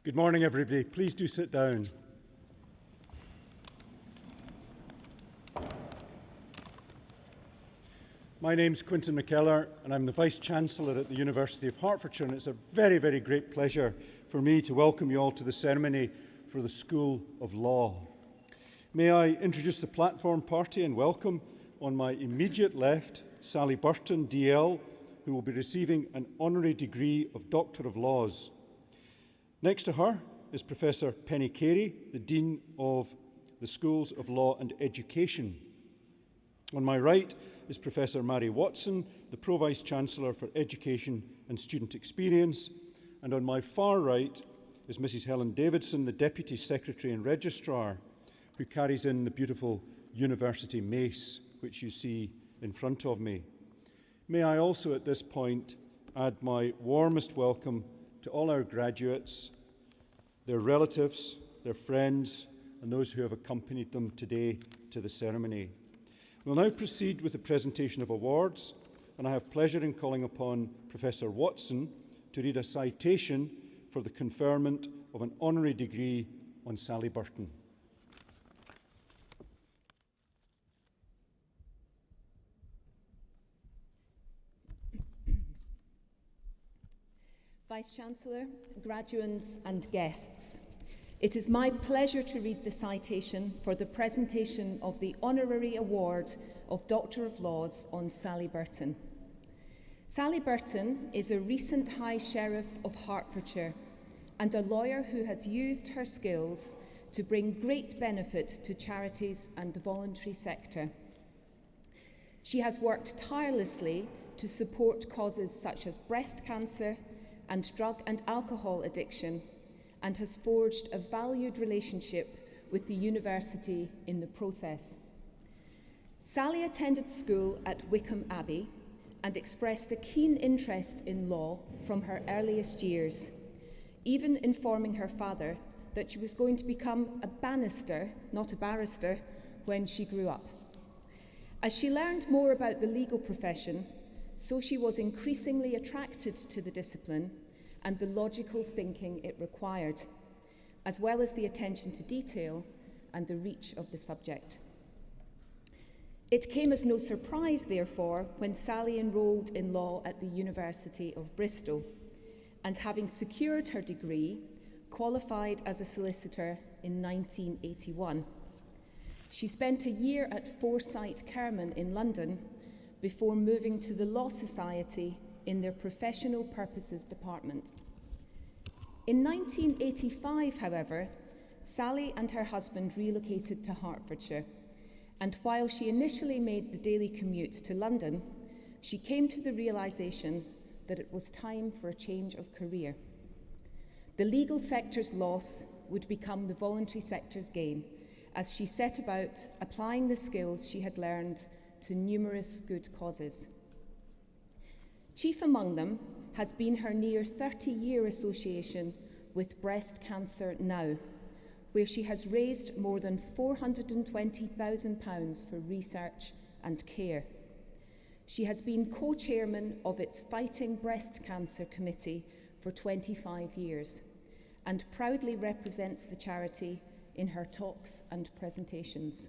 Good morning, everybody. Please do sit down. My name's Quintin McKellar, and I'm the Vice-Chancellor at the University of Hertfordshire, and it's a very, very great pleasure for me to welcome you all to the ceremony for the School of Law. May I introduce the platform party and welcome, on my immediate left, Sally Burton, DL, who will be receiving an honorary degree of Doctor of Laws. Next to her is Professor Penny Carey, the Dean of the Schools of Law and Education. On my right is Professor Mary Watson, the Pro-Vice-Chancellor for Education and Student Experience. And on my far right is Mrs. Helen Davidson, the Deputy Secretary and Registrar, who carries in the beautiful university mace, which you see in front of me. May I also at this point add my warmest welcome to all our graduates, their relatives, their friends, and those who have accompanied them today to the ceremony. We'll now proceed with the presentation of awards, and I have pleasure in calling upon Professor Watson to read a citation for the conferment of an honorary degree on Sally Burton. Vice-Chancellor, graduands and guests, it is my pleasure to read the citation for the presentation of the Honorary Award of Doctor of Laws on Sally Burton. Sally Burton is a recent High Sheriff of Hertfordshire and a lawyer who has used her skills to bring great benefit to charities and the voluntary sector. She has worked tirelessly to support causes such as breast cancer and drug and alcohol addiction, and has forged a valued relationship with the university in the process. Sally attended school at Wycombe Abbey and expressed a keen interest in law from her earliest years, even informing her father that she was going to become a banister, not a barrister, when she grew up. As she learned more about the legal profession, so she was increasingly attracted to the discipline and the logical thinking it required, as well as the attention to detail and the reach of the subject. It came as no surprise, therefore, when Sally enrolled in law at the University of Bristol, and having secured her degree, qualified as a solicitor in 1981. She spent a year at Forsyth Kerman in London before moving to the Law Society in their Professional Purposes Department. In 1985, however, Sally and her husband relocated to Hertfordshire, and while she initially made the daily commute to London, she came to the realisation that it was time for a change of career. The legal sector's loss would become the voluntary sector's gain, as she set about applying the skills she had learned to numerous good causes. Chief among them has been her near 30-year association with Breast Cancer Now, where she has raised more than £420,000 for research and care. She has been co-chairman of its Fighting Breast Cancer Committee for 25 years and proudly represents the charity in her talks and presentations.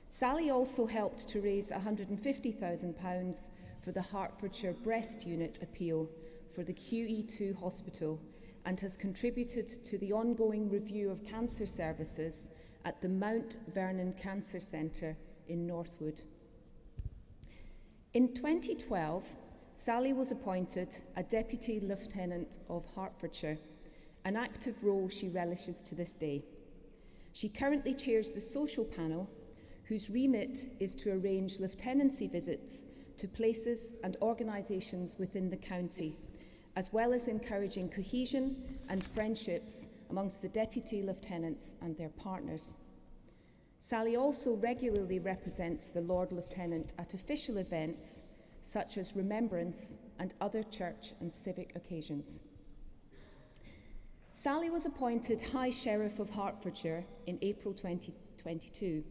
Sally also helped to raise £150,000 for the Hertfordshire Breast Unit appeal for the QE2 hospital and has contributed to the ongoing review of cancer services at the Mount Vernon Cancer Centre in Northwood. In 2012, Sally was appointed a Deputy Lieutenant of Hertfordshire, an active role she relishes to this day. She currently chairs the social panel, whose remit is to arrange lieutenancy visits to places and organisations within the county, as well as encouraging cohesion and friendships amongst the deputy lieutenants and their partners. Sally also regularly represents the Lord Lieutenant at official events such as Remembrance and other church and civic occasions. Sally was appointed High Sheriff of Hertfordshire in April 2022,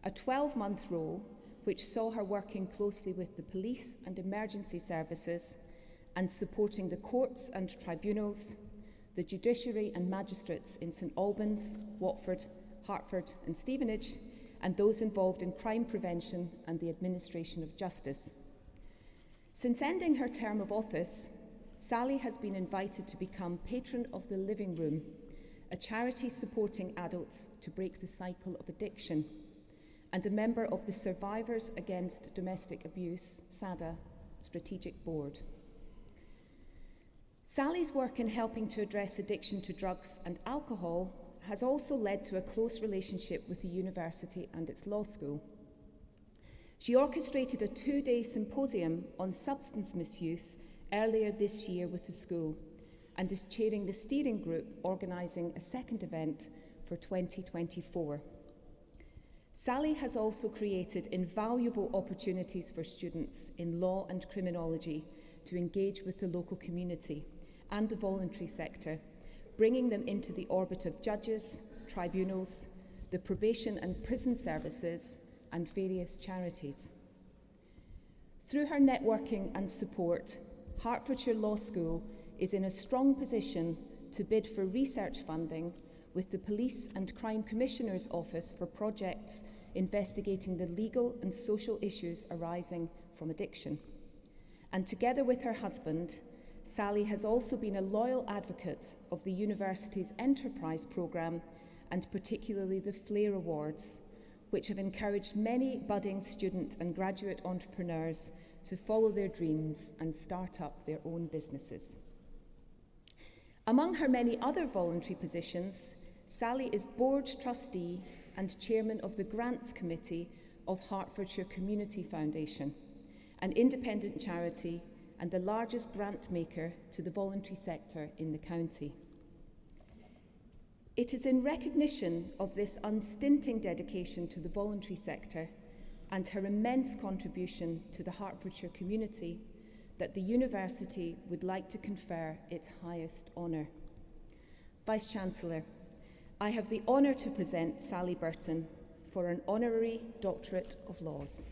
a 12-month role which saw her working closely with the police and emergency services and supporting the courts and tribunals, the judiciary and magistrates in St Albans, Watford, Hertford and Stevenage, and those involved in crime prevention and the administration of justice. Since ending her term of office, Sally has been invited to become Patron of the Living Room, a charity supporting adults to break the cycle of addiction, and a member of the Survivors Against Domestic Abuse, SADA, Strategic Board. Sally's work in helping to address addiction to drugs and alcohol has also led to a close relationship with the university and its law school. She orchestrated a 2-day symposium on substance misuse earlier this year with the school and is chairing the steering group organising a second event for 2024. Sally has also created invaluable opportunities for students in law and criminology to engage with the local community and the voluntary sector, bringing them into the orbit of judges, tribunals, the probation and prison services, and various charities. Through her networking and support, Hertfordshire Law School is in a strong position to bid for research funding with the Police and Crime Commissioner's Office for projects investigating the legal and social issues arising from addiction. And together with her husband, Sally has also been a loyal advocate of the university's Enterprise programme and particularly the Flair Awards, which have encouraged many budding student and graduate entrepreneurs to follow their dreams and start up their own businesses. Among her many other voluntary positions, Sally is board trustee and chairman of the Grants Committee of Hertfordshire Community Foundation, an independent charity and the largest grant maker to the voluntary sector in the county. It is in recognition of this unstinting dedication to the voluntary sector and her immense contribution to the Hertfordshire community that the university would like to confer its highest honour. Vice-Chancellor, I have the honour to present Sally Burton for an Honorary Doctorate of Laws.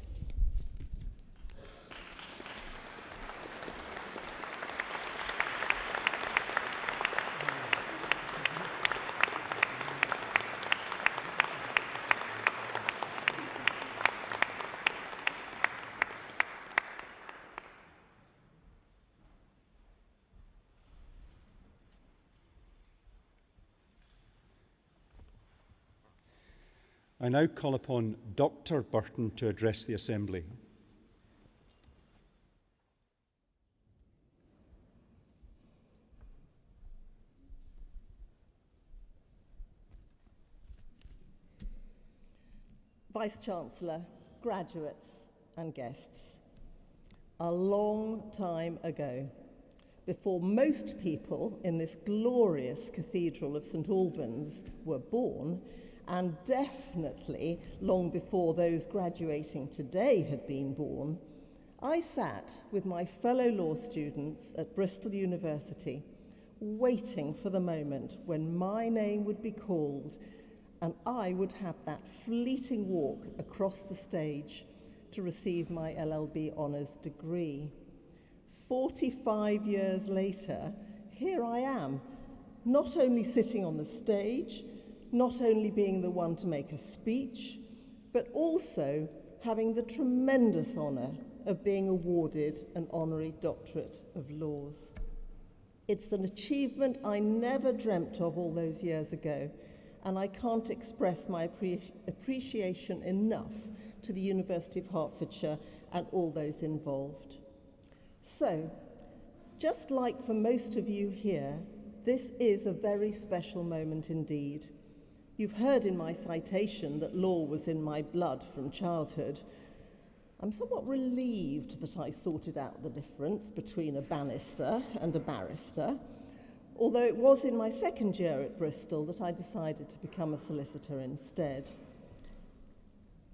I now call upon Dr. Burton to address the Assembly. Vice-Chancellor, graduates and guests, a long time ago, before most people in this glorious Cathedral of St Albans were born, and definitely long before those graduating today had been born, I sat with my fellow law students at Bristol University, waiting for the moment when my name would be called and I would have that fleeting walk across the stage to receive my LLB honours degree. 45 years later, here I am, not only sitting on the stage, not only being the one to make a speech, but also having the tremendous honour of being awarded an Honorary Doctorate of Laws. It's an achievement I never dreamt of all those years ago, and I can't express my appreciation enough to the University of Hertfordshire and all those involved. So, just like for most of you here, this is a very special moment indeed. You've heard in my citation that law was in my blood from childhood. I'm somewhat relieved that I sorted out the difference between a banister and a barrister, although it was in my second year at Bristol that I decided to become a solicitor instead.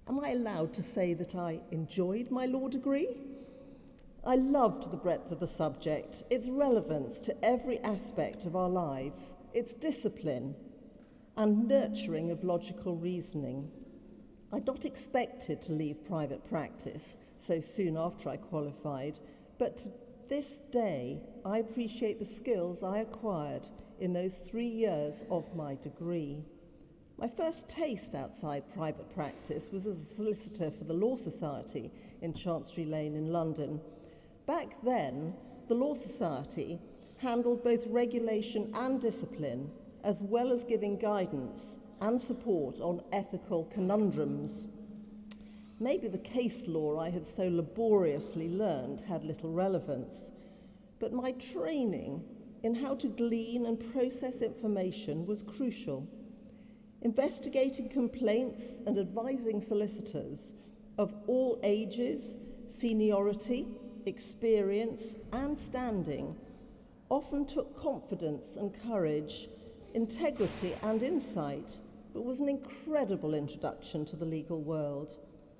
Am I allowed to say that I enjoyed my law degree? I loved the breadth of the subject, its relevance to every aspect of our lives, its discipline, and nurturing of logical reasoning. I'd not expected to leave private practice so soon after I qualified, but to this day, I appreciate the skills I acquired in those 3 years of my degree. My first taste outside private practice was as a solicitor for the Law Society in Chancery Lane in London. Back then, the Law Society handled both regulation and discipline, as well as giving guidance and support on ethical conundrums. Maybe the case law I had so laboriously learned had little relevance, but my training in how to glean and process information was crucial. Investigating complaints and advising solicitors of all ages, seniority, experience, and standing often took confidence and courage, integrity and insight, but was an incredible introduction to the legal world.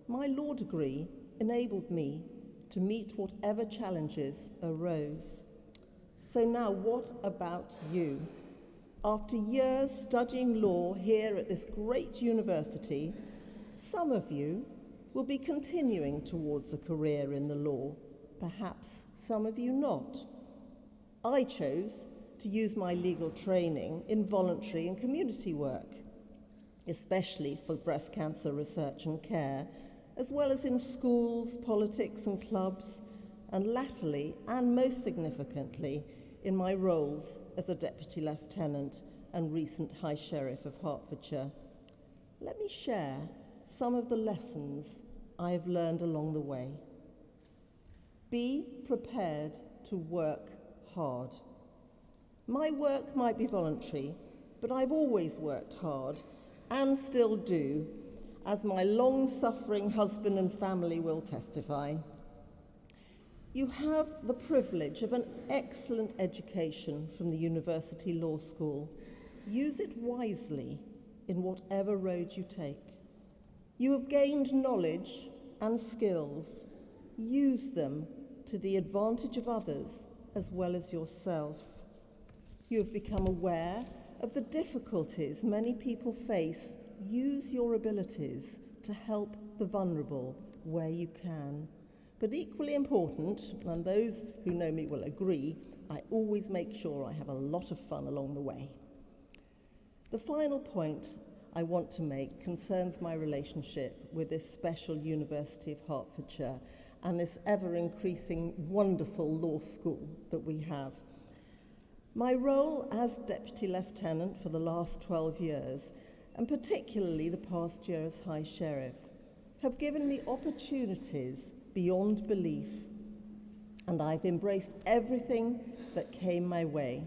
My law degree enabled me to meet whatever challenges arose. So now, what about you? After years studying law here at this great university, some of you will be continuing towards a career in the law, perhaps some of you not. I chose to use my legal training in voluntary and community work, especially for breast cancer research and care, as well as in schools, politics and clubs, and latterly, and most significantly, in my roles as a Deputy Lieutenant and recent High Sheriff of Hertfordshire. Let me share some of the lessons I have learned along the way. Be prepared to work hard. My work might be voluntary, but I've always worked hard and still do, as my long-suffering husband and family will testify. You have the privilege of an excellent education from the University Law School. Use it wisely in whatever road you take. You have gained knowledge and skills. Use them to the advantage of others as well as yourself. You have become aware of the difficulties many people face. Use your abilities to help the vulnerable where you can. But equally important, and those who know me will agree, I always make sure I have a lot of fun along the way. The final point I want to make concerns my relationship with this special University of Hertfordshire and this ever-increasing wonderful law school that we have. My role as Deputy Lieutenant for the last 12 years, and particularly the past year as High Sheriff, have given me opportunities beyond belief, and I've embraced everything that came my way.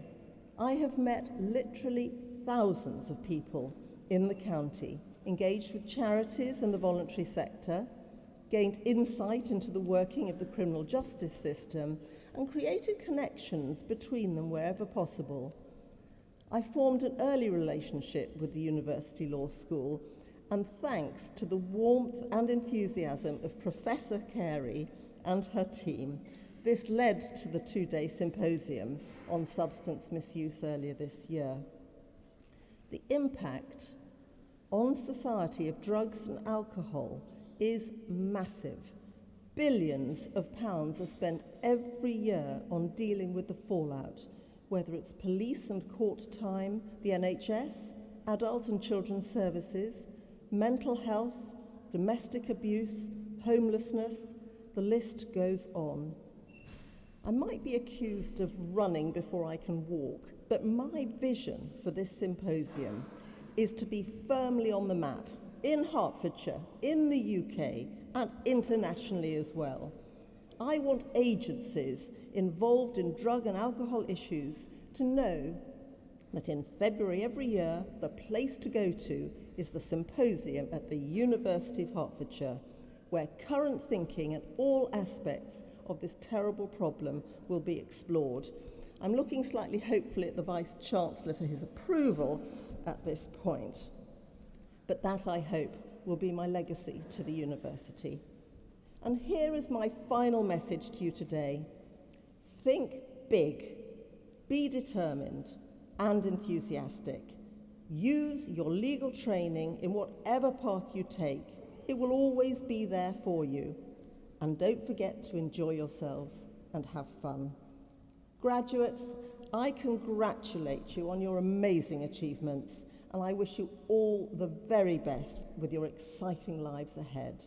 I have met literally thousands of people in the county, engaged with charities and the voluntary sector, gained insight into the working of the criminal justice system, and created connections between them wherever possible. I formed an early relationship with the University Law School, and thanks to the warmth and enthusiasm of Professor Carey and her team, this led to the 2-day symposium on substance misuse earlier this year. The impact on society of drugs and alcohol is massive. Billions of pounds are spent every year on dealing with the fallout, whether it's police and court time, the NHS, adult and children's services, mental health, domestic abuse, homelessness, the list goes on. I might be accused of running before I can walk, but my vision for this symposium is to be firmly on the map in Hertfordshire, in the UK, and internationally as well. I want agencies involved in drug and alcohol issues to know that in February every year, the place to go to is the symposium at the University of Hertfordshire, where current thinking and all aspects of this terrible problem will be explored. I'm looking slightly hopefully at the Vice-Chancellor for his approval at this point. But that, I hope, will be my legacy to the university. And here is my final message to you today. Think big, be determined and enthusiastic. Use your legal training in whatever path you take. It will always be there for you. And don't forget to enjoy yourselves. and have fun. Graduates, I congratulate you on your amazing achievements, and I wish you all the very best with your exciting lives ahead.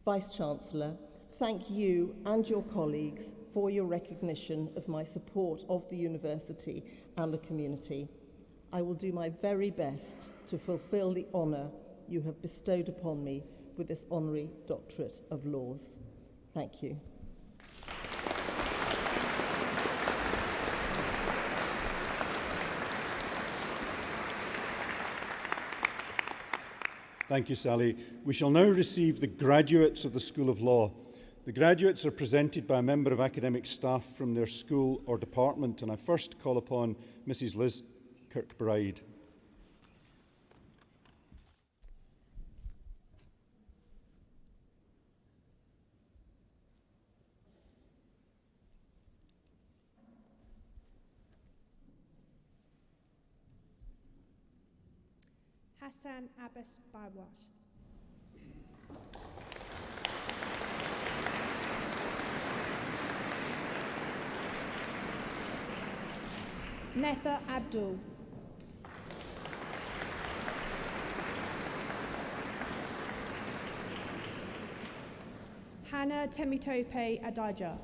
Vice-Chancellor, thank you and your colleagues for your recognition of my support of the university and the community. I will do my very best to fulfil the honour you have bestowed upon me with this Honorary Doctorate of Laws. Thank you. Thank you, Sally. We shall now receive the graduates of the School of Law. The graduates are presented by a member of academic staff from their school or department, and I first call upon Mrs. Liz Kirkbride. Hassan Abbas Barwash. Netha Abdul. Hannah Temitope Adija.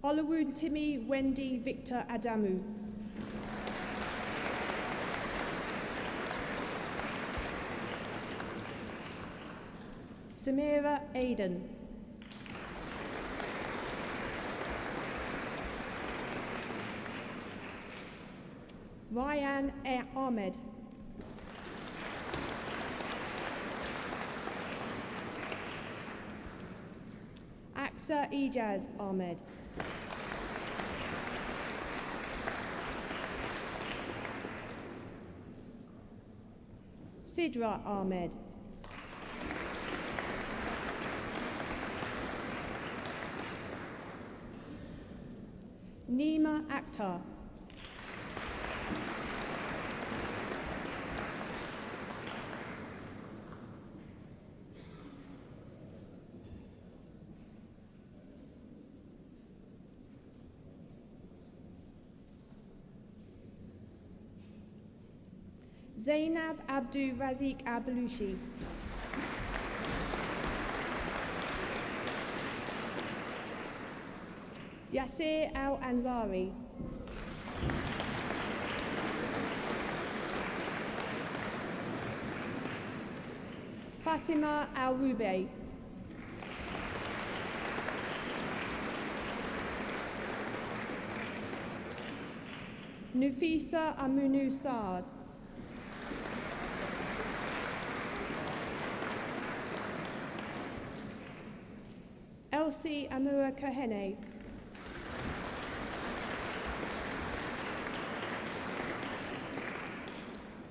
Olawun Timi Wendy Victor Adamu. Samira Aiden. Ryan Ahmed. Aksa Ijaz Ahmed. Sidra Ahmed. Nima Akhtar. Zainab Abdul Razik Abelushi. Yasir Al Ansari. Fatima Al Rubey. Nufisa Amunu Saad. Elsie Amura Kahene.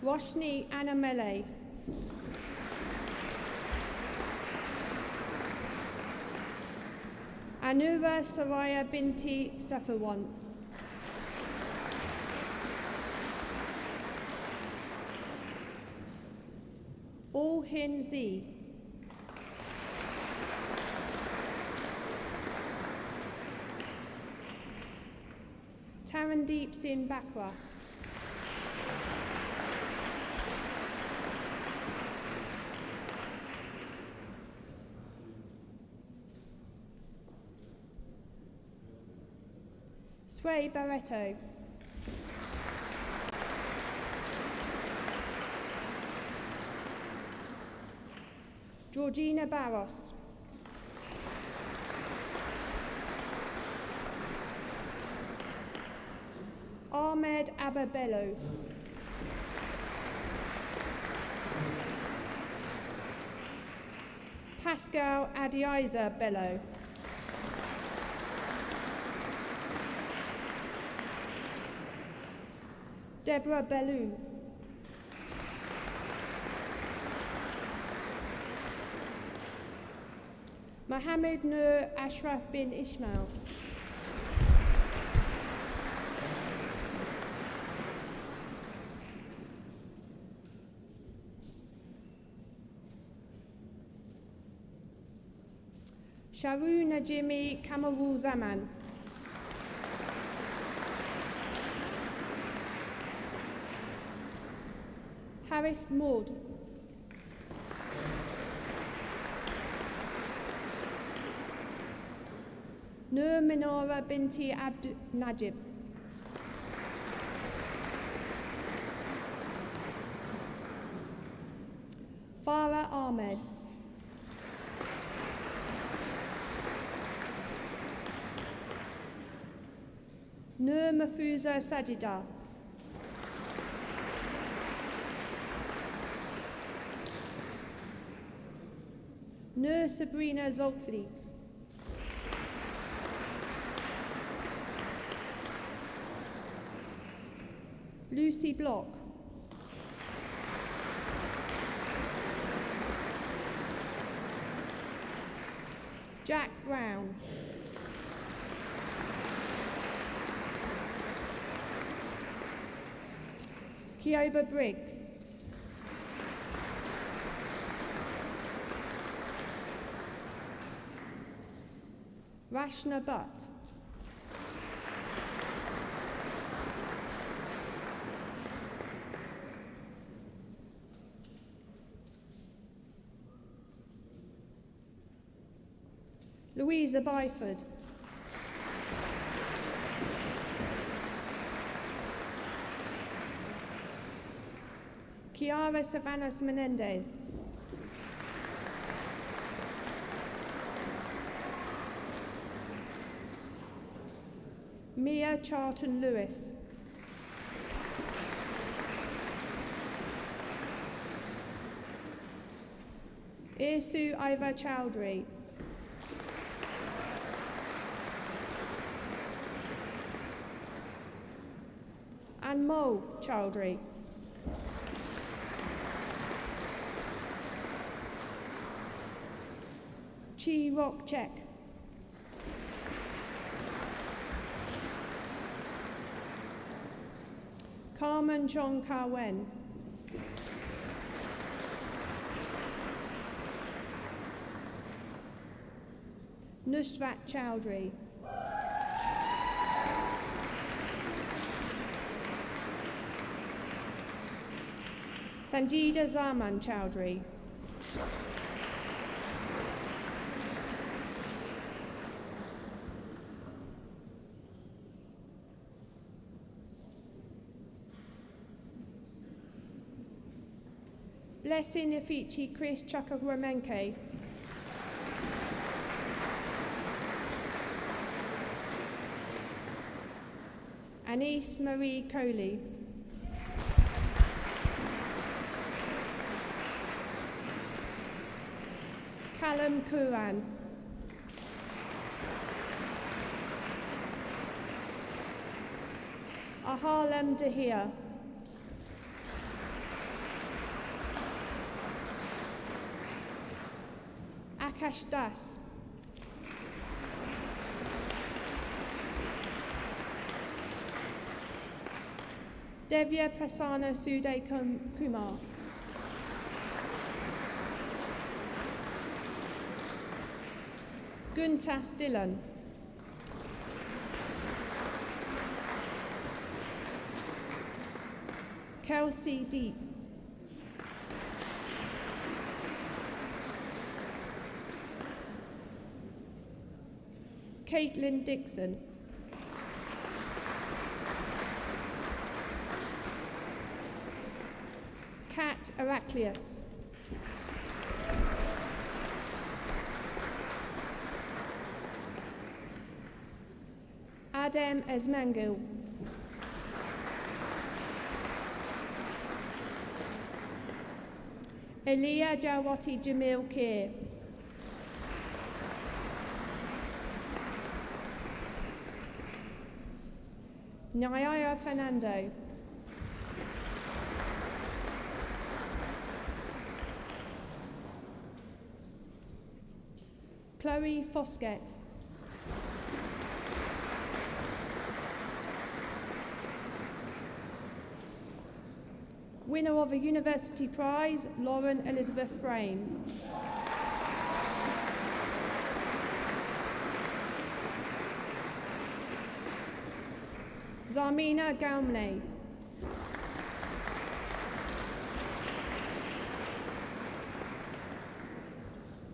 Roshni Anamele. Anura Saraya Binti Safawant. All Hin Z. Tarandeep Singh Bakra. Sway Barreto. Georgina Barros. Ahmed Ababello. Pascal Adiaiza Bello. Deborah Bellew. Mohammed Nur Ashraf bin Ismail. Sharu Najimi Kamarul Zaman. Harith Maud. Nur Minora Binti Abd Najib. Farah Ahmed. Nur Mafuza Sajida. Nur Sabrina Zolfri. Lucy Block. Jack Brown. Kyoba Briggs. Rashna Butt. Louisa Byford. Kiara Savanas Menendez. Mia Charlton Lewis. Irsu Iva Chowdhury. And Mo Chowdhury. Chi Rock Check. Carmen Chong Ka Wen. Nusrat Chowdhury. Sanjida Zaman Chowdhury. Blessing Ifichi Chris Chakaramenke. Anise Marie Coley. Callum Kuran. Aharlem Dahir. Akash Das. Devya Prasanna Sude Kumar. Guntas Dillon. Kelsey Deep. Caitlin Dixon. Kat Heraclius. Adem Esmangil. Elia Jawati Jamil Kir. Nyaya Fernando. Chloe Foskett. Winner of a University Prize, Lauren Elizabeth Frame. Zarmina Gaumne.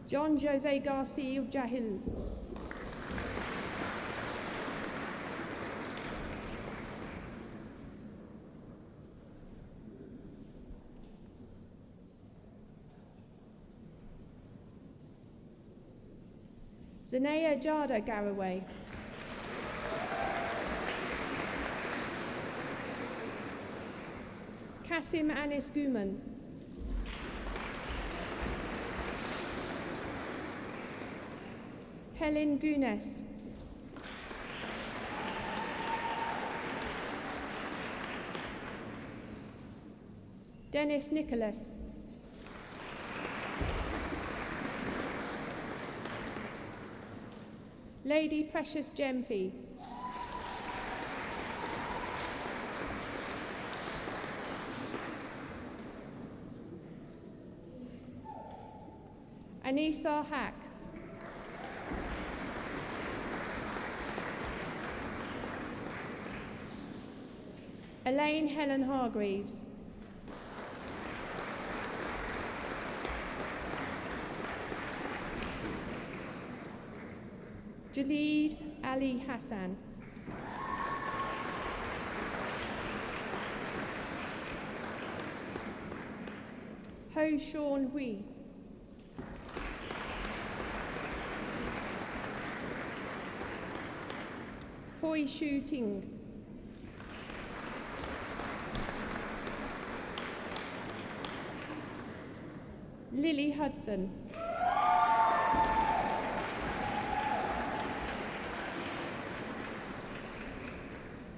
John Jose Garcia Jahil. Zanaya Jada Garraway. Kasim Anis Guman. Helen Gunes. Dennis Nicholas. Lady Precious Gemfee. Anissa Hack. Elaine Helen Hargreaves. Jaleed Ali Hassan. Ho Sean Hui. Hoi Shu Ting. Lily Hudson.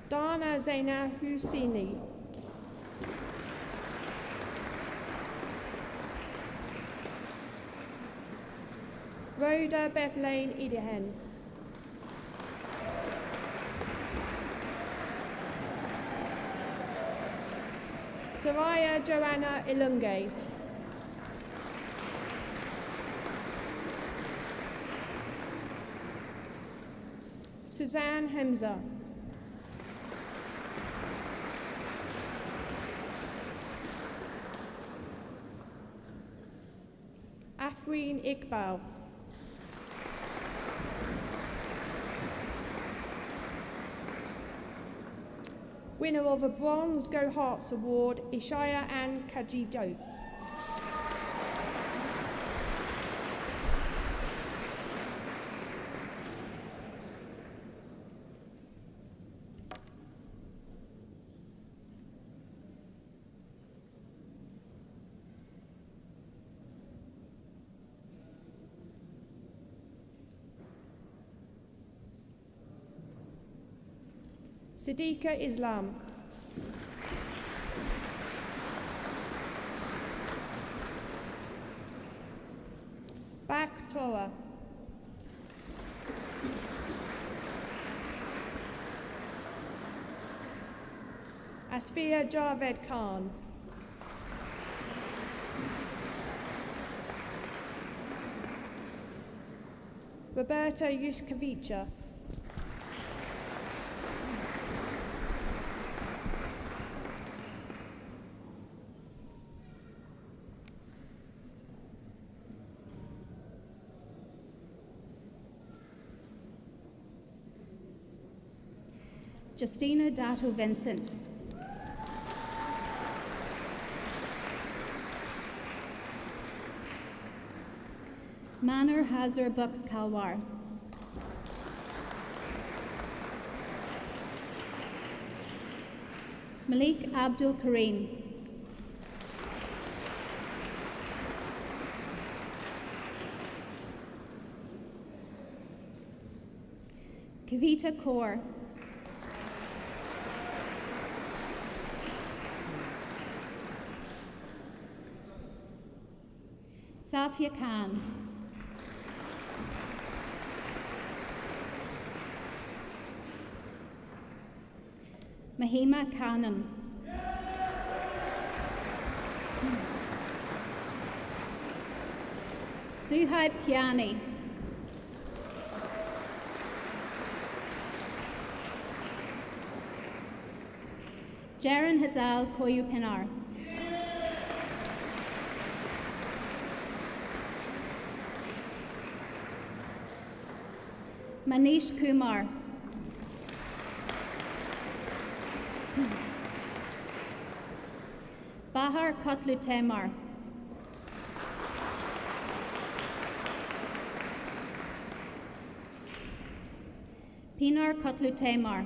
Dana Zaina Husseini. Rhoda Bevlane Idehen. Soraya Joanna Ilunge. Suzanne Hemza. Afreen Iqbal. Winner of a Bronze Go Herts Award, Ishaya Ann Kajido. Siddiqa Islam. Bak Torah. Asfia Javed Khan. Roberta Yushkavicha. Justina Dato Vincent. Manor Hazar Bucks Kalwar. Malik Abdul Kareem. Kavita Kaur. Safia Khan. Mahima Cannon. Suhaib Kiani. Jaron Hazal Koyu Pinar. Manish Kumar. Bahar Kotlu Temar. Pinar Kotlu Temar.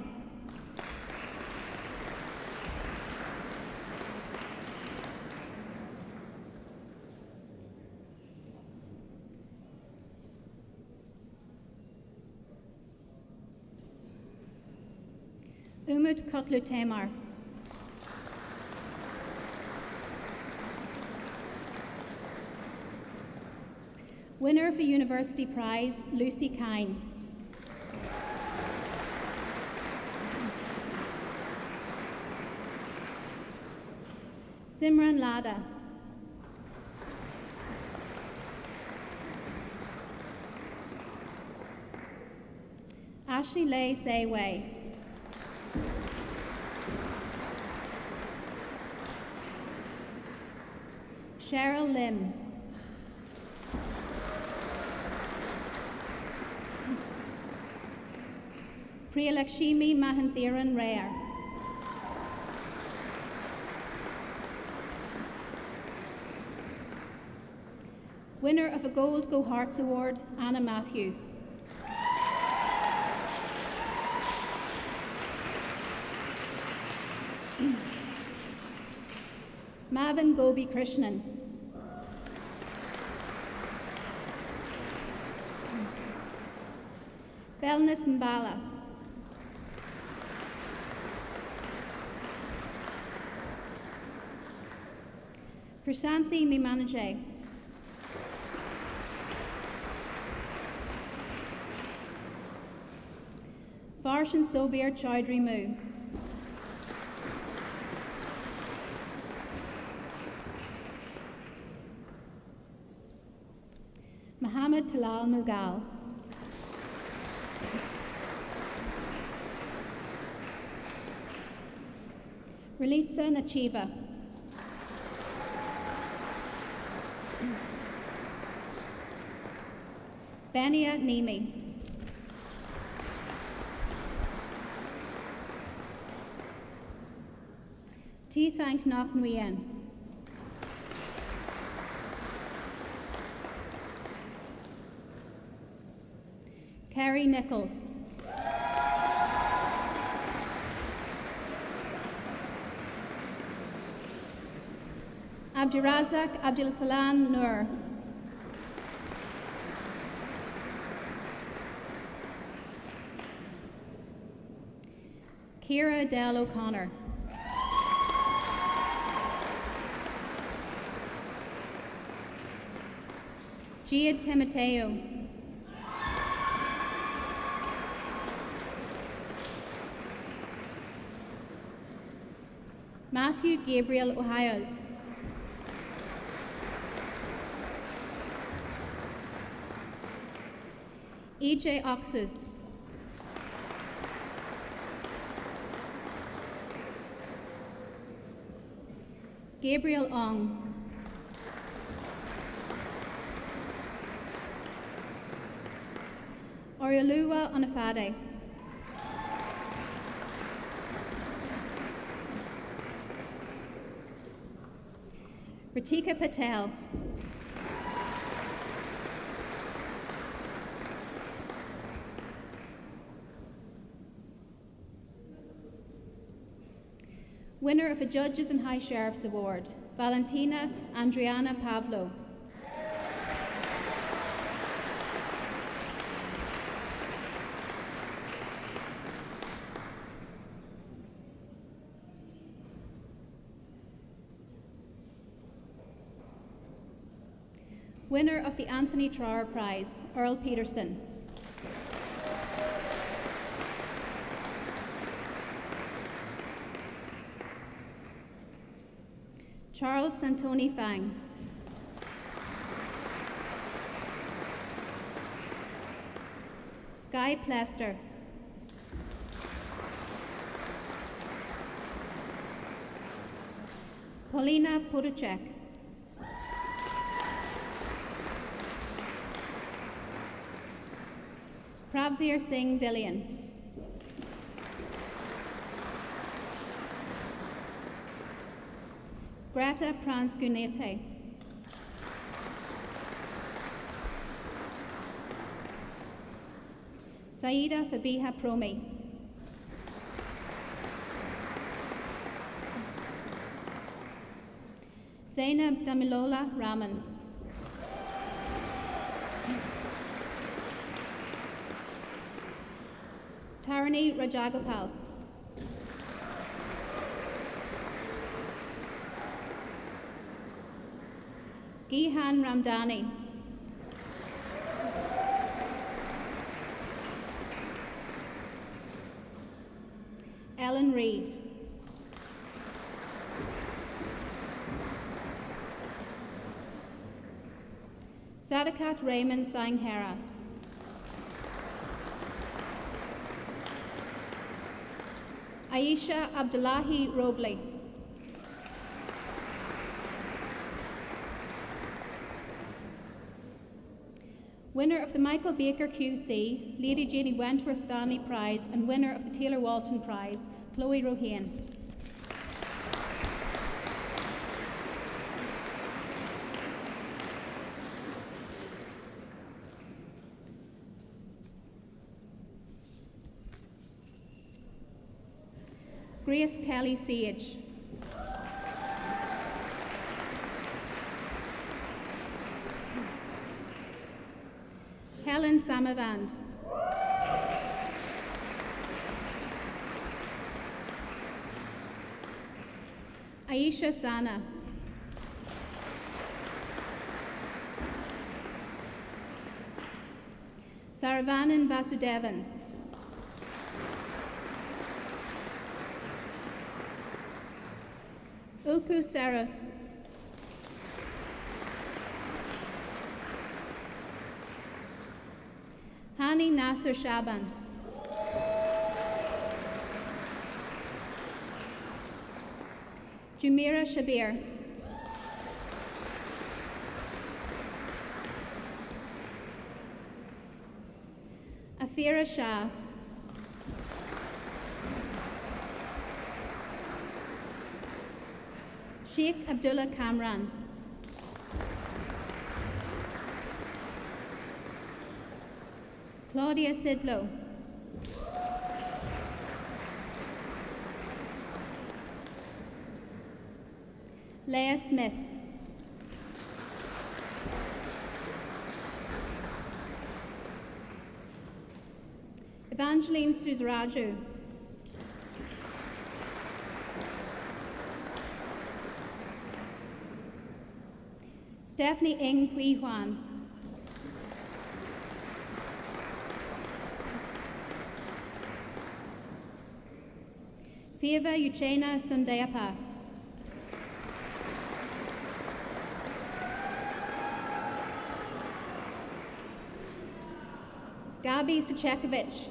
Umut Kotlu Temar. Winner of a University Prize, Lucy Kine. Simran Lada. Ashley Lay Sayway. Cheryl Lim. Priyalakshmi Mahanthiran Rare. Winner of a Gold Go Herts Award, Anna Matthews. Mavin Gobi Krishnan. Belnis Mbala. Prasanthi Mimanajay. Varshan Sobir Chaudhry Mu. Mohammed Talal Mughal. Relitsa Nachiva. Bania Nimi. Thank Nok Nguyen. Carrie Nichols. Abdurazak Abdul Salam Nur. Kira Dell O'Connor. Giad Timoteo. Matthew Gabriel Ohios. E.J. Oxus. Gabriel Ong. Oriolua Onafade. Ritika Patel. Winner of a Judges and High Sheriff's Award, Valentina Andriana Pavlo. Winner of the Anthony Trower Prize, Earl Peterson. Charles Santoni Fang. Sky Plester. Paulina Podacek. Prabhir Singh Dillian. Greta Pranskunete. Saida Fabiha Promi. Zainab Damilola Raman. Tarini Rajagopal. Gihan Ramdani. Ellen Reed. Sadakat Raymond Sanghera. Aisha Abdullahi Robley. Winner of the Michael Baker QC, Lady Janie Wentworth Stanley Prize, and winner of the Taylor Walton Prize, Chloe Rohane. Grace Kelly Sage. Helen Samavand. Aisha Sana. Saravanan Vasudevan. Ulku Saras. Hani Nasser Shaban. Jumeirah Shabir. Afira Shah. Sheikh Abdullah Kamran. Claudia Sidlow. Leah Smith. Evangeline Suzaraju. Stephanie Ng Kui Huan. Fieva Uchena Sundayapa. Gabi Suchekovich.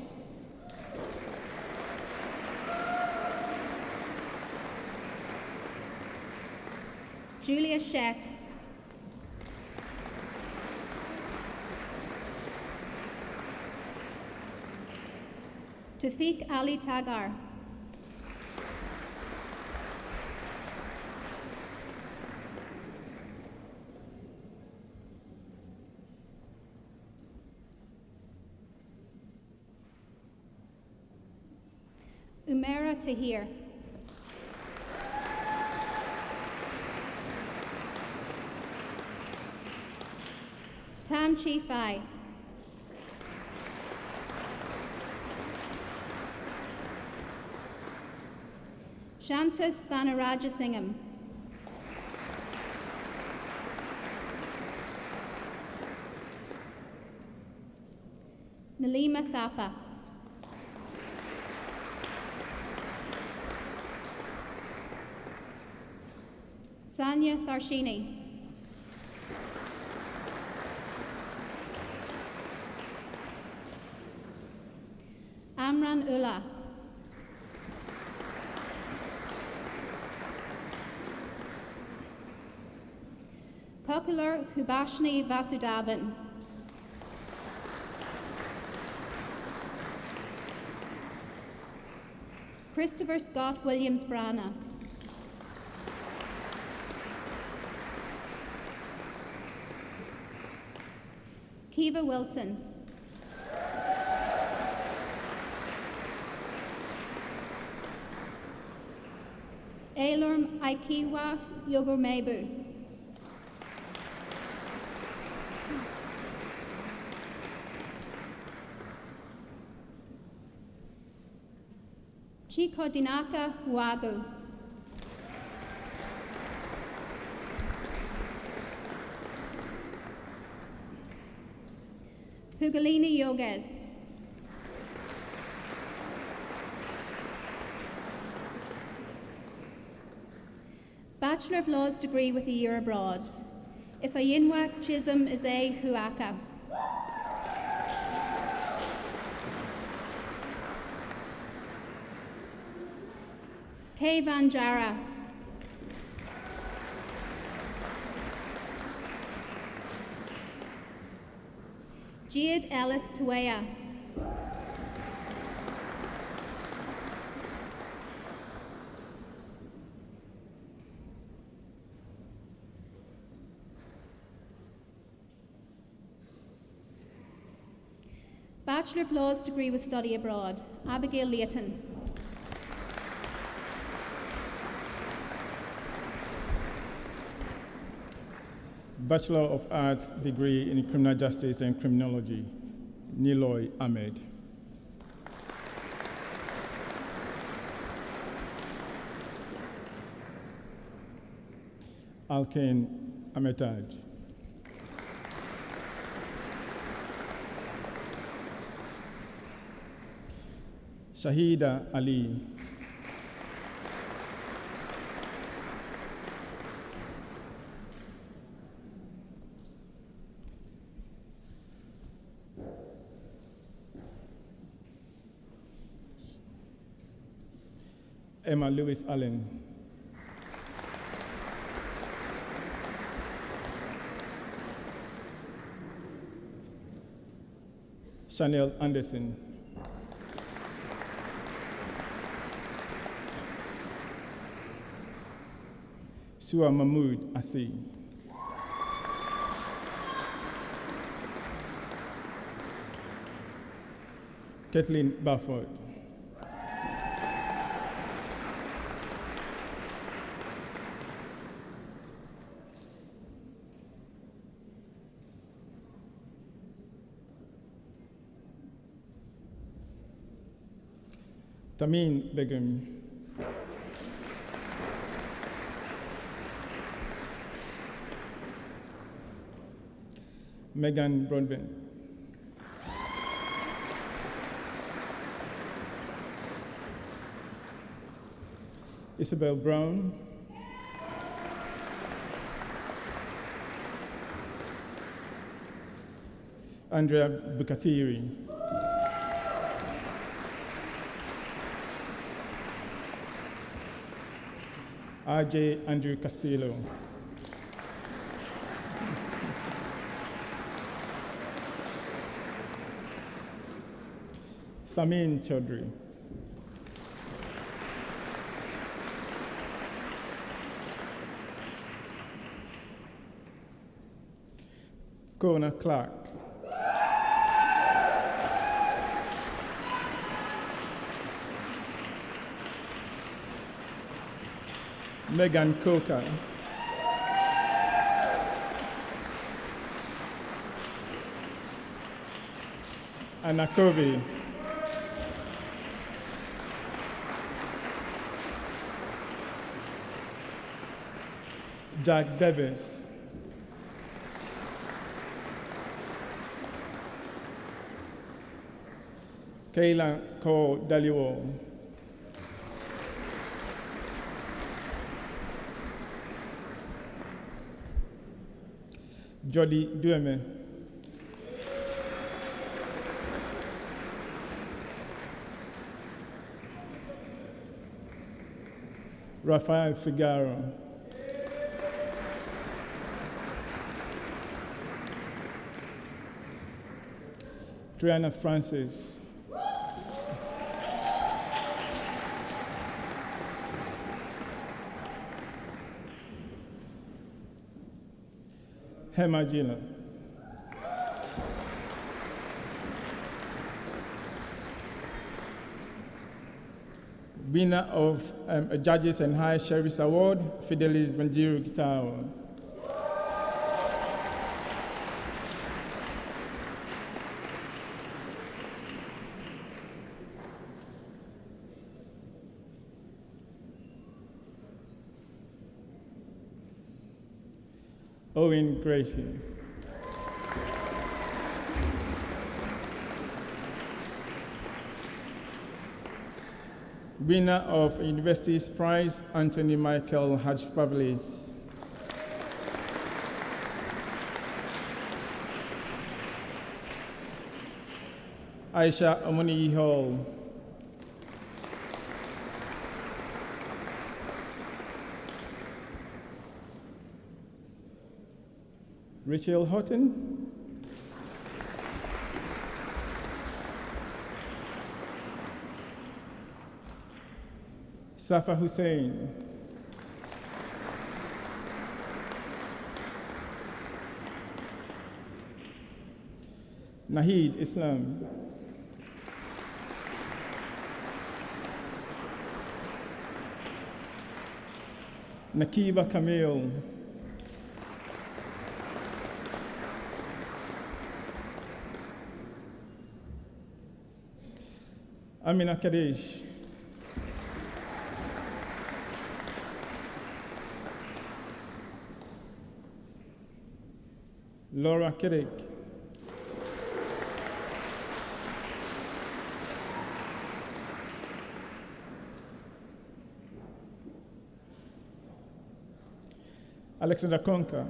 Julia Sheck. Tawfiq Ali Tagar. Umera Tahir. Tam Chi Phai. Shantas Thanarajasingham. Nalima Thapa. Sanya Tharshini. Amran Ullah. Kokular Hubashni Vasudavan. Christopher Scott Williams Brana. Kiva Wilson. Ailurm Aikiwa Yogurmebu. Chikodinaka Wagu. Hugalini Yoges. Bachelor of Laws degree with a year abroad. If a Yinwak Chisholm is a Huaka. Kay Van Jara. Jade Ellis Tuea. Bachelor of Laws degree with study abroad. Abigail Leighton. Bachelor of Arts degree in Criminal Justice and Criminology, Niloy Ahmed. Alkane Ametaj. Shahida Ali. Emma Lewis Allen. Chanel Anderson. Sua Mahmood Asi. Kathleen Bafford. Tameen Begum. Megan Broadbent. Isabel Brown. Andrea Bucatiri. RJ Andrew Castillo. Samin Chaudhry. Kona Clark. Megan Coker. Anna Covey. Jack Davis. Kayla Cole Daliwo. Jody Dueme. Rafael Figaro. Triana Francis. Hema Gina. Winner of a Judges and High Sheriff's Award, Fidelis Banjiru Gitao. Owen Gracie. Winner of University's Prize, Anthony Michael Hajpavlis. Aisha Omoni Hall. Rachel Houghton. Safa Hussein. Nahid Islam. Nakiba Kamil. Amina Kadesh. Laura Kiddick. Alexander Konka.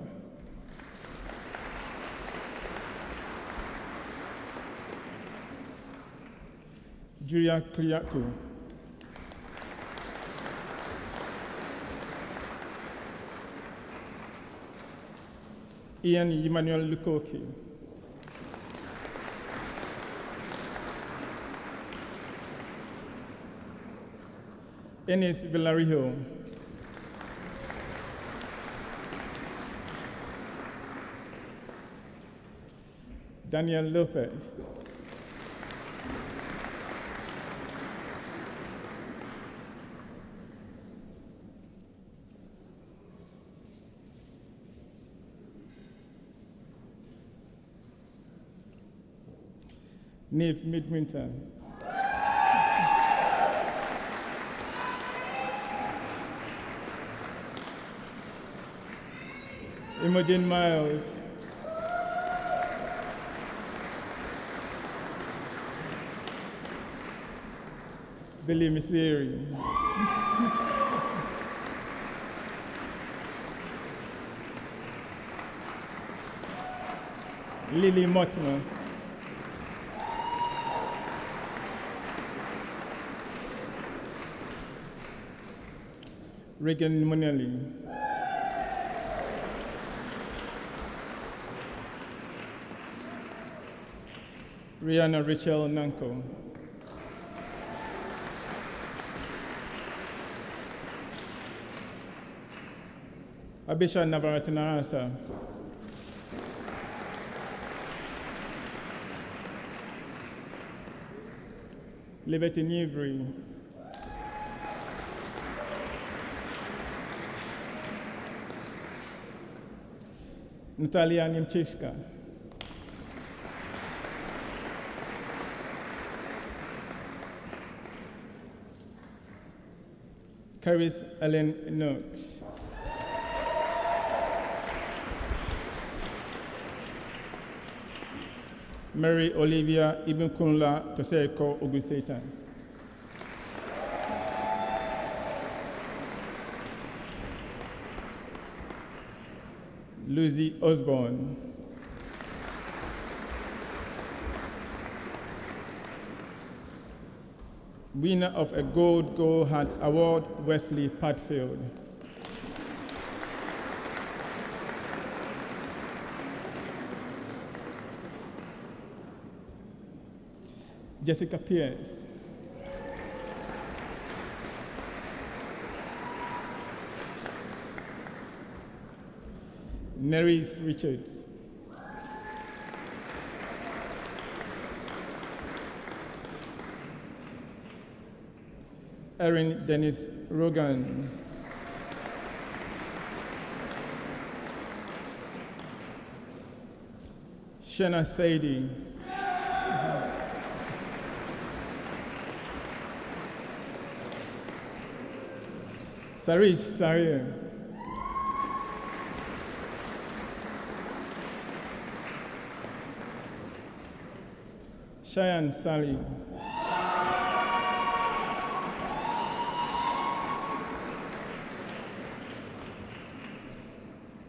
Julia Kliaku. Ian Emmanuel Lukoki. Enis Villarreal. Daniel Lopez. Neve Midwinter. Imogen Miles. Billy Missouri. Lily Mortimer. Regan Monelli. Rihanna Rachel Nanko. Abisha Navaratinarasa. Liberty Newbury. Natalia Niemczyska. Caris Ellen Knox. Mary Olivia Ibn Kunla Toseko Ogusatan. Lucy Osborne. Winner of a Gold Herts Award, Wesley Padfield. Jessica Pierce. Neris Richards. Erin Dennis Rogan. Shana Saidi. Sarish Sarir. Cheyenne Sally.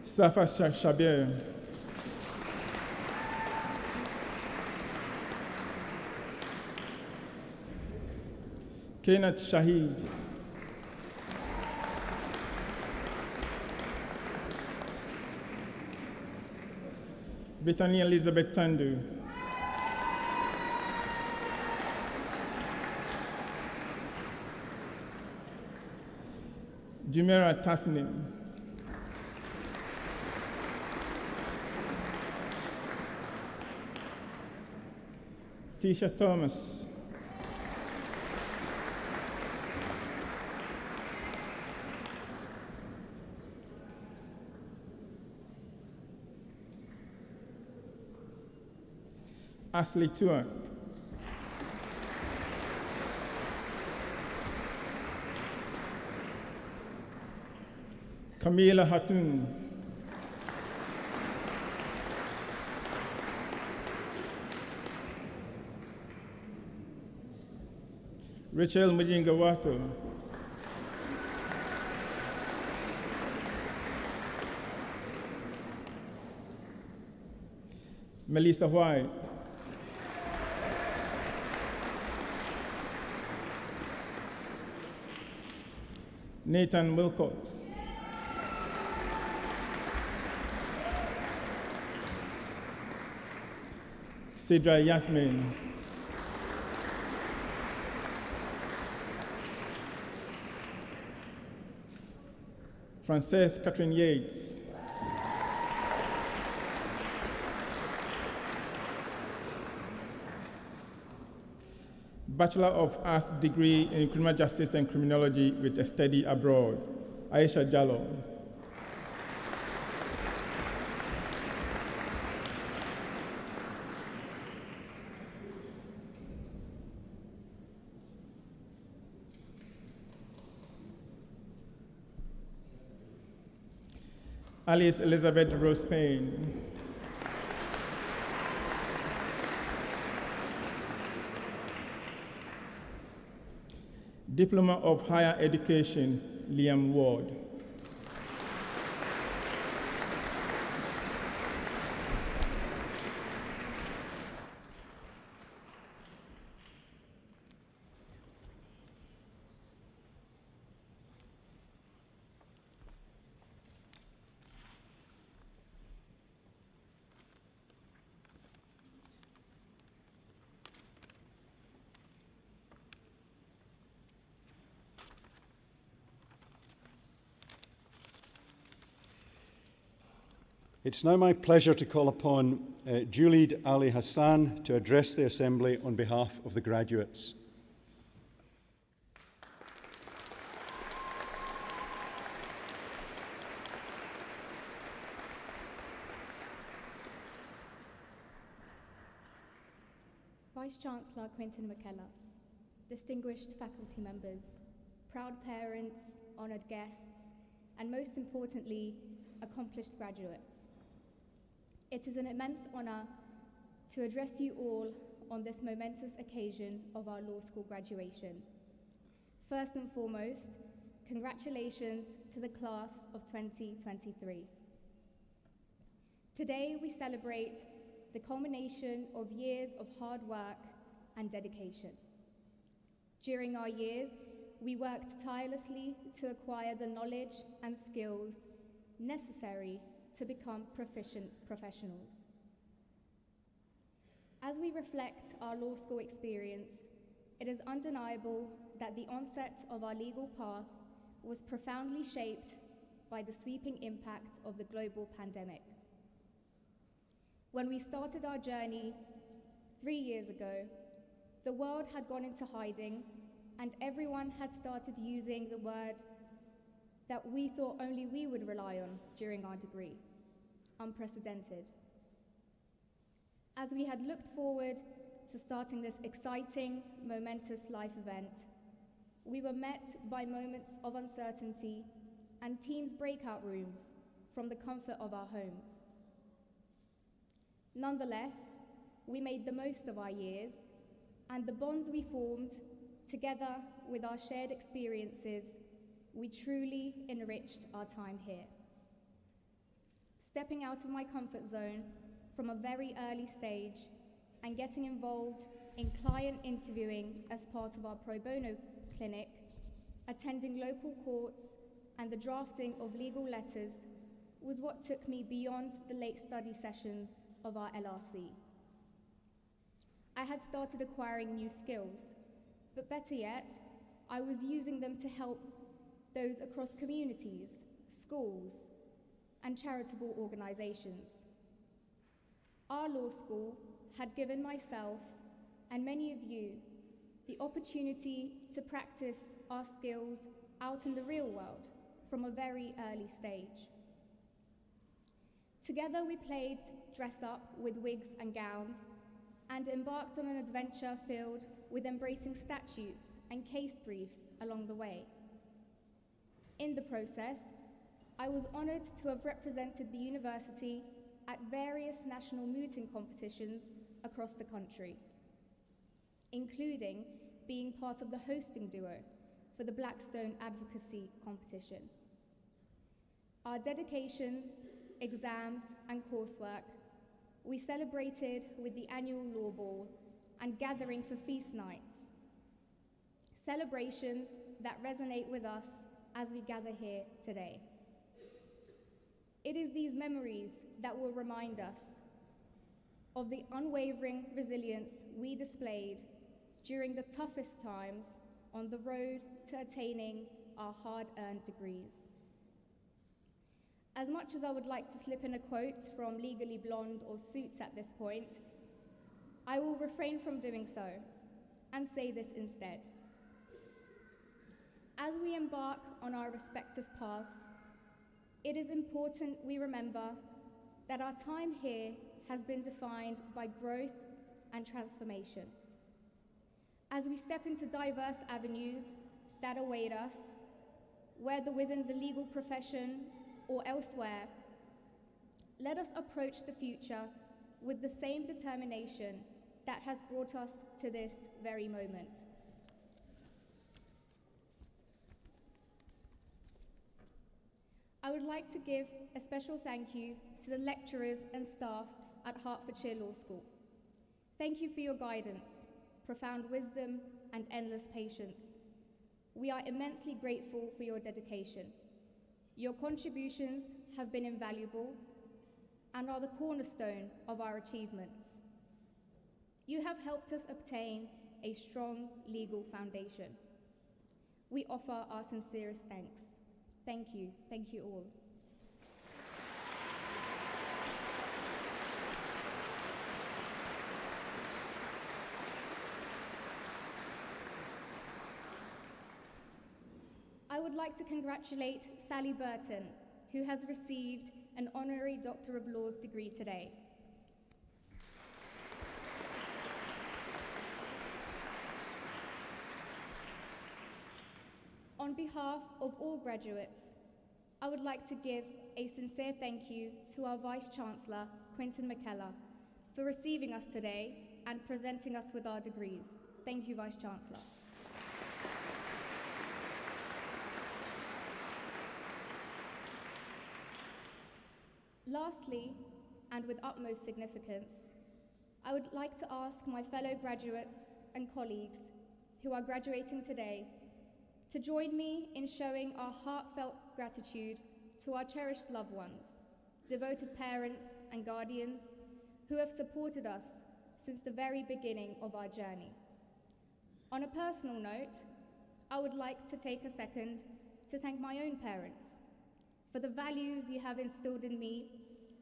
Safa Shabir. Kainat Shahid. Bethany Elizabeth Tandu. Jumeirah Tasnim. Tisha Thomas. Ashley Tuak. Camila Hatun. Rachel Mujinga Wato. Melissa White. Nathan Wilcox. Sidra Yasmin. Frances Catherine Yates. Bachelor of Arts degree in Criminal Justice and Criminology with a study abroad, Aisha Jallo. Alice Elizabeth Rose Payne. Diploma of Higher Education, Liam Ward. It's now my pleasure to call upon Julied Ali Hassan to address the Assembly on behalf of the graduates. Vice-Chancellor Quentin McKellar, distinguished faculty members, proud parents, honoured guests, and most importantly, accomplished graduates. It is an immense honour to address you all on this momentous occasion of our law school graduation. First and foremost, congratulations to the class of 2023. Today we celebrate the culmination of years of hard work and dedication. During our years, we worked tirelessly to acquire the knowledge and skills necessary to become proficient professionals. As we reflect our law school experience, it is undeniable that the onset of our legal path was profoundly shaped by the sweeping impact of the global pandemic. When we started our journey 3 years ago, the world had gone into hiding and everyone had started using the word that we thought only we would rely on during our degree: unprecedented. As we had looked forward to starting this exciting, momentous life event, we were met by moments of uncertainty and Teams breakout rooms from the comfort of our homes. Nonetheless, we made the most of our years, and the bonds we formed, together with our shared experiences, we truly enriched our time here. Stepping out of my comfort zone from a very early stage and getting involved in client interviewing as part of our pro bono clinic, attending local courts, and the drafting of legal letters was what took me beyond the late study sessions of our LRC. I had started acquiring new skills, but better yet, I was using them to help those across communities, schools, and charitable organizations. Our law school had given myself and many of you the opportunity to practice our skills out in the real world from a very early stage. Together we played dress up with wigs and gowns and embarked on an adventure filled with embracing statutes and case briefs along the way. In the process, I was honoured to have represented the university at various national mooting competitions across the country, including being part of the hosting duo for the Blackstone Advocacy Competition. Our dedications, exams, and coursework, we celebrated with the annual Law Ball and gathering for feast nights, celebrations that resonate with us as we gather here today. It is these memories that will remind us of the unwavering resilience we displayed during the toughest times on the road to attaining our hard-earned degrees. As much as I would like to slip in a quote from Legally Blonde or Suits at this point, I will refrain from doing so and say this instead. As we embark on our respective paths, it is important we remember that our time here has been defined by growth and transformation. As we step into diverse avenues that await us, whether within the legal profession or elsewhere, let us approach the future with the same determination that has brought us to this very moment. I would like to give a special thank you to the lecturers and staff at Hertfordshire Law School. Thank you for your guidance, profound wisdom, and endless patience. We are immensely grateful for your dedication. Your contributions have been invaluable and are the cornerstone of our achievements. You have helped us obtain a strong legal foundation. We offer our sincerest thanks. Thank you all. I would like to congratulate Sally Burton, who has received an Honorary Doctor of Laws degree today. On behalf of all graduates, I would like to give a sincere thank you to our Vice-Chancellor, Quentin McKellar, for receiving us today and presenting us with our degrees. Thank you, Vice-Chancellor. Lastly, and with utmost significance, I would like to ask my fellow graduates and colleagues who are graduating today to join me in showing our heartfelt gratitude to our cherished loved ones, devoted parents and guardians who have supported us since the very beginning of our journey. On a personal note, I would like to take a second to thank my own parents for the values you have instilled in me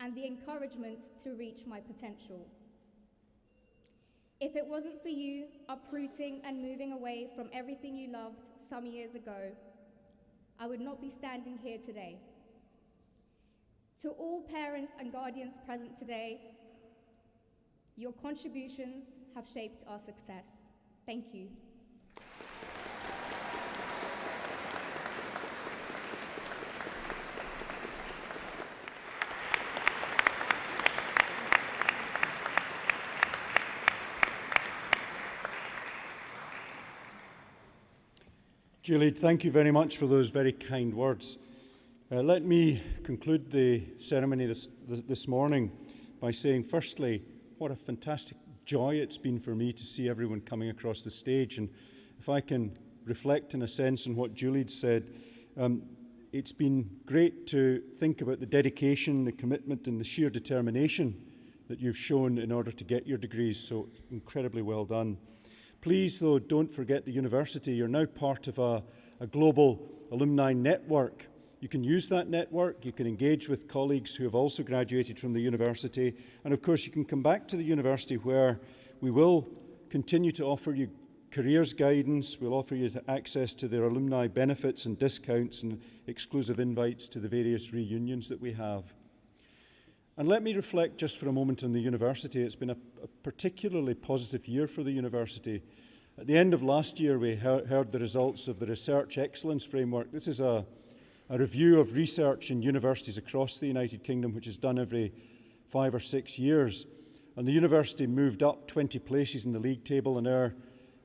and the encouragement to reach my potential. If it wasn't for you uprooting and moving away from everything you loved some years ago, I would not be standing here today. To all parents and guardians present today, your contributions have shaped our success. Thank you. Julie, thank you very much for those very kind words. Let me conclude the ceremony this morning by saying, firstly, what a fantastic joy it's been for me to see everyone coming across the stage. And if I can reflect in a sense on what Julie said, it's been great to think about the dedication, the commitment and the sheer determination that you've shown in order to get your degrees, so incredibly well done. Please, though, don't forget the university. You're now part of a global alumni network. You can use that network, you can engage with colleagues who have also graduated from the university, and of course you can come back to the university where we will continue to offer you careers guidance, we'll offer you access to their alumni benefits and discounts and exclusive invites to the various reunions that we have. And let me reflect just for a moment on the university. It's been a particularly positive year for the university. At the end of last year, we heard the results of the Research Excellence Framework. This is a review of research in universities across the United Kingdom, which is done every 5 or 6 years. And the university moved up 20 places in the league table, and our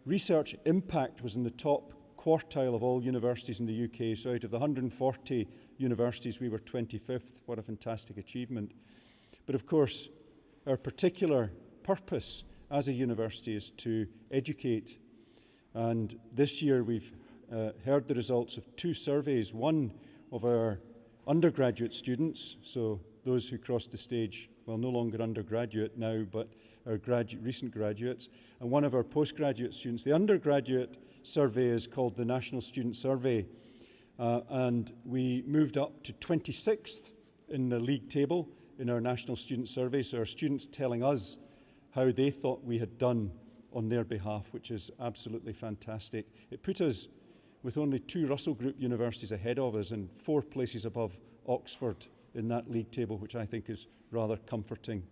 research impact was in the top quartile of all universities in the UK. So out of the 140 universities, we were 25th. What a fantastic achievement. But of course, our particular purpose as a university is to educate. And this year we've heard the results of 2 surveys, one of our undergraduate students, so those who crossed the stage, well, no longer undergraduate now, but our recent graduates, and one of our postgraduate students. The undergraduate survey is called the National Student Survey, and we moved up to 26th in the league table in our National Student Survey, so our students telling us how they thought we had done on their behalf, which is absolutely fantastic. It put us with only 2 Russell Group universities ahead of us and 4 places above Oxford in that league table, which I think is rather comforting.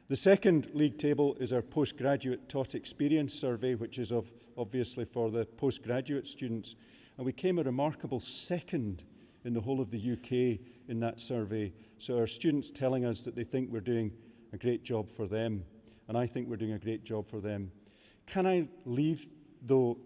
The second league table is our postgraduate taught experience survey, which is obviously for the postgraduate students. And we came a remarkable 2nd in the whole of the UK in that survey. So our students telling us that they think we're doing a great job for them. And I think we're doing a great job for them. Can I leave, though,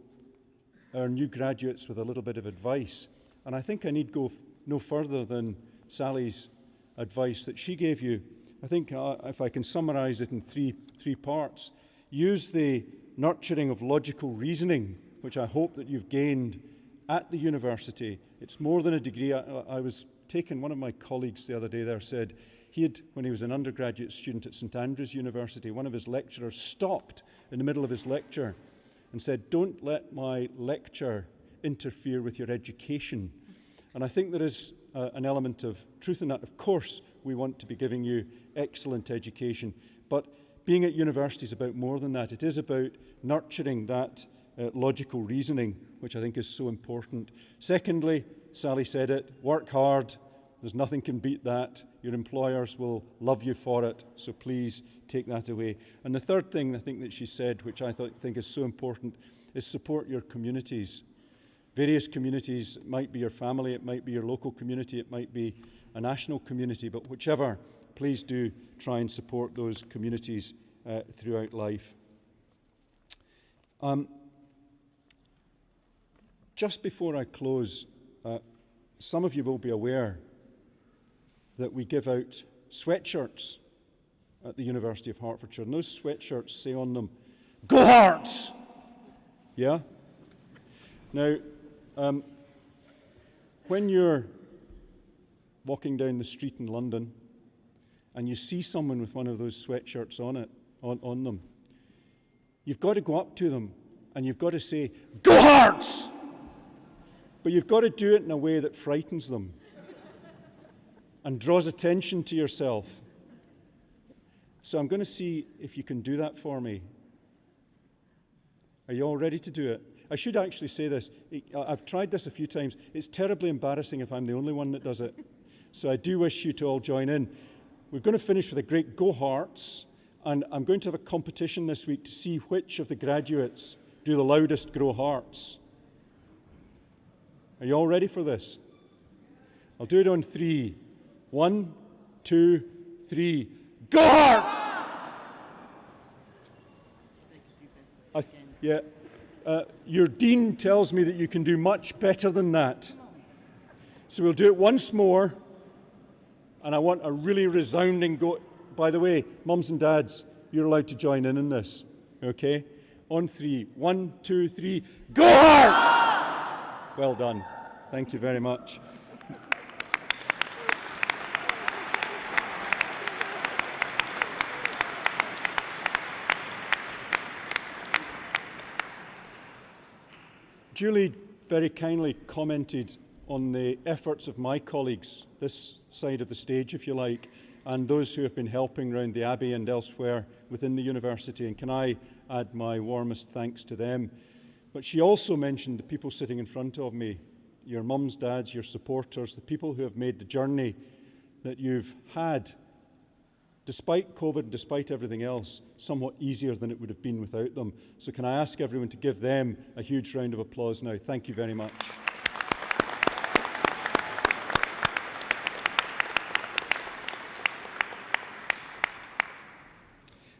our new graduates with a little bit of advice? And I think I need go no further than Sally's advice that she gave you. I think if I can summarize it in three parts. Use the nurturing of logical reasoning, which I hope that you've gained at the university. It's more than a degree. I was taken, one of my colleagues the other day there said when he was an undergraduate student at St Andrews University, one of his lecturers stopped in the middle of his lecture and said, "Don't let my lecture interfere with your education." And I think there is an element of truth in that. Of course, we want to be giving you excellent education, but being at university is about more than that. It is about nurturing that logical reasoning, which I think is so important. Secondly, Sally said it, work hard. There's nothing can beat that. Your employers will love you for it, so please take that away. And the third thing I think that she said, which I think is so important, is support your communities. Various communities, it might be your family, it might be your local community, it might be a national community, but whichever, please do try and support those communities throughout life. Just before I close, some of you will be aware that we give out sweatshirts at the University of Hertfordshire, and those sweatshirts say on them, "Go Hearts!" Yeah? Now, when you're walking down the street in London and you see someone with one of those sweatshirts on them, you've got to go up to them and you've got to say, "Go Hearts!" But you've got to do it in a way that frightens them and draws attention to yourself. So I'm going to see if you can do that for me. Are you all ready to do it? I should actually say this. I've tried this a few times. It's terribly embarrassing if I'm the only one that does it. So I do wish you to all join in. We're going to finish with a great Go Hearts, and I'm going to have a competition this week to see which of the graduates do the loudest Go Hearts. Are you all ready for this? I'll do it on 3. 1, 2, 3. Go Hearts! Your dean tells me that you can do much better than that. So we'll do it once more, and I want a really resounding go. By the way, mums and dads, you're allowed to join in this, okay? On 3. 1, 2, 3. Go Hearts! Well done. Thank you very much. Julie very kindly commented on the efforts of my colleagues, this side of the stage, if you like, and those who have been helping around the Abbey and elsewhere within the university, and can I add my warmest thanks to them. But she also mentioned the people sitting in front of me, your mums, dads, your supporters, the people who have made the journey that you've had, despite COVID and despite everything else, somewhat easier than it would have been without them. So can I ask everyone to give them a huge round of applause now? Thank you very much.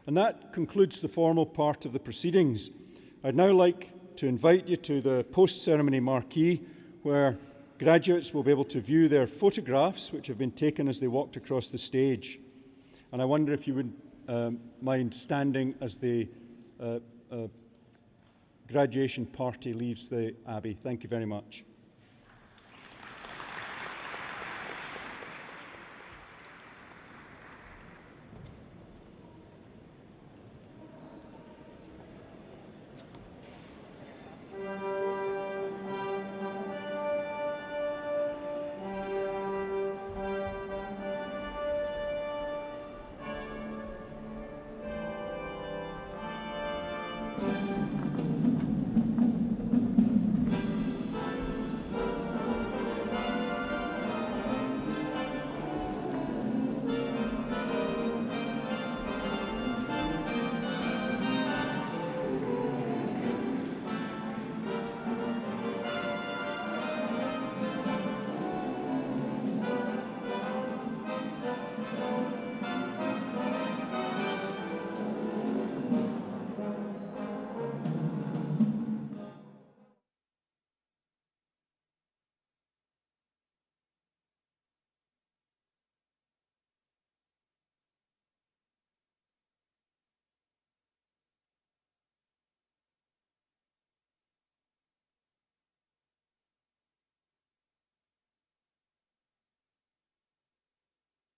And that concludes the formal part of the proceedings. I'd now like to invite you to the post-ceremony marquee, where graduates will be able to view their photographs, which have been taken as they walked across the stage. And I wonder if you would mind standing as the graduation party leaves the Abbey. Thank you very much.